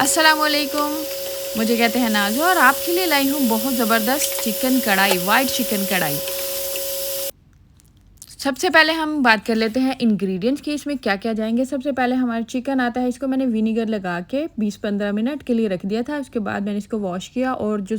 अस्सलामुअलैकुम। मुझे कहते हैं नाज़ो और आपके लिए लाई हूँ बहुत ज़बरदस्त चिकन कढ़ाई, वाइट चिकन कढ़ाई। सबसे पहले हम बात कर लेते हैं इंग्रेडिएंट्स की, इसमें क्या-क्या जाएँगे। सबसे पहले हमारा चिकन आता है, इसको मैंने विनेगर लगा के 20-15 मिनट के लिए रख दिया था। उसके बाद मैंने इसको वॉश किया और जो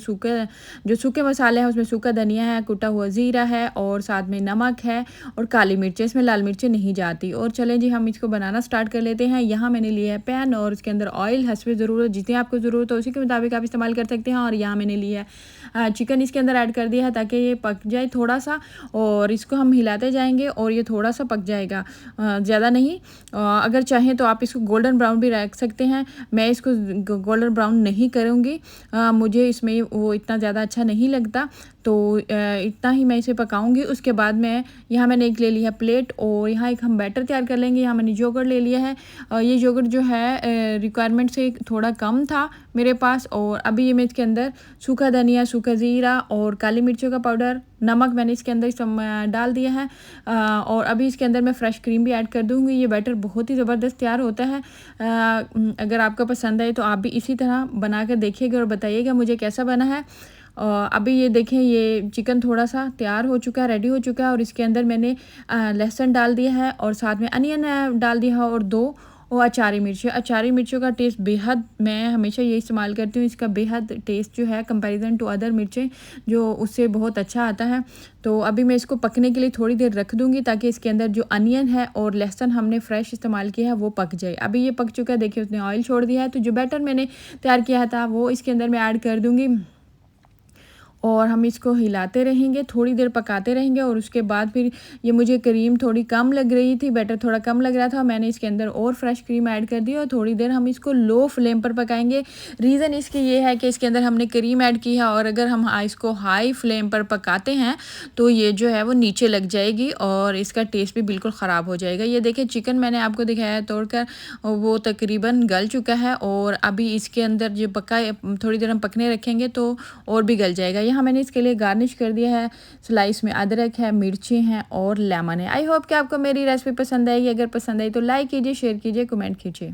सूखे मसाले हैं उसमें सूखा धनिया है, कुटा हुआ ज़ीरा है और साथ में नमक है और काली मिर्चें, इसमें लाल मिर्चें नहीं जाती। और चलें जी हम इसको बनाना स्टार्ट कर लेते हैं। यहाँ मैंने लिया है पैन और उसके अंदर ऑयल हस्बे ज़रूरत, जितनी आपको ज़रूरत हो उसी के मुताबिक आप इस्तेमाल कर सकते हैं। और यहाँ मैंने लिया है चिकन, इसके अंदर ऐड कर दिया है ताकि ये पक जाए थोड़ा-सा और इसको हम हिलाते जाएँगे और ये थोड़ा-सा पक जाएगा, ज़्यादा नहीं। अगर चाहें तो आप इसको गोल्डन ब्राउन भी रख सकते हैं। मैं इसको गोल्डन ब्राउन नहीं करूँगी, मुझे इसमें वो इतना ज़्यादा अच्छा नहीं लगता, तो इतना ही मैं इसे पकाऊँगी। उसके बाद मैं यहाँ मैंने एक ले लिया है प्लेट और यहाँ एक हम बैटर तैयार कर लेंगे। यहाँ मैंने योगर्ट ले लिया है। ये योगर्ट जो है रिक्वायरमेंट से थोड़ा कम था मेरे पास। और अभी ये मैं इसके अंदर सूखा धनिया, सूखा ज़ीरा और काली मिर्चों का पाउडर, नमक मैंने इसके अंदर डाल दिया है। और अभी इसके अंदर मैं फ़्रेश क्रीम भी ऐड कर दूँगी। ये बैटर बहुत ही ज़बरदस्त तैयार होता है। अगर आपको पसंद आए तो आप भी इसी तरह बना कर देखिएगा और बताइएगा मुझे कैसा बना है। अभी ये देखें, ये चिकन थोड़ा-सा तैयार हो चुका है, रेडी हो चुका है और इसके अंदर मैंने लहसुन डाल दिया है और साथ में अनियन डाल दिया है और 2 और अचारी मिर्च। अचारी मिर्चों का टेस्ट बेहद, मैं हमेशा ये इस्तेमाल करती हूँ, इसका बेहद टेस्ट जो है कंपैरिज़न टू अदर मिर्चें जो उससे बहुत अच्छा आता है। तो अभी मैं इसको पकने के लिए थोड़ी देर रख दूँगी ताकि इसके अंदर जो अनियन है और लहसुन हमने फ्रेश इस्तेमाल किया है वो पक जाए। अभी ये पक चुका है, देखिए उसने ऑयल छोड़ दिया है। तो जो बैटर मैंने तैयार किया था वो इसके अंदर मैं ऐड कर दूँगी और हम इसको हिलाते रहेंगे, थोड़ी देर पकाते रहेंगे। और उसके बाद फिर ये मुझे क्रीम थोड़ी कम लग रही थी, बैटर थोड़ा कम लग रहा था, मैंने इसके अंदर और फ्रेश क्रीम ऐड कर दी और थोड़ी देर हम इसको लो फ्लेम पर पकाएंगे। रीज़न इसकी ये है कि इसके अंदर हमने क्रीम ऐड की है और अगर हम इसको हाई फ्लेम पर पकाते हैं तो ये जो है वो नीचे लग जाएगी और इसका टेस्ट भी बिल्कुल ख़राब हो जाएगा। ये देखिए चिकन मैंने आपको दिखाया है तोड़कर, वो तकरीबन गल चुका है और अभी इसके अंदर जो पका, थोड़ी देर हम पकने रखेंगे तो और भी गल जाएगा। यहाँ मैंने इसके लिए गार्निश कर दिया है, स्लाइस में अदरक है, मिर्ची हैं और लेमन है। आई होप कि आपको मेरी रेसिपी पसंद आएगी। अगर पसंद आई तो लाइक कीजिए, शेयर कीजिए, कमेंट कीजिए।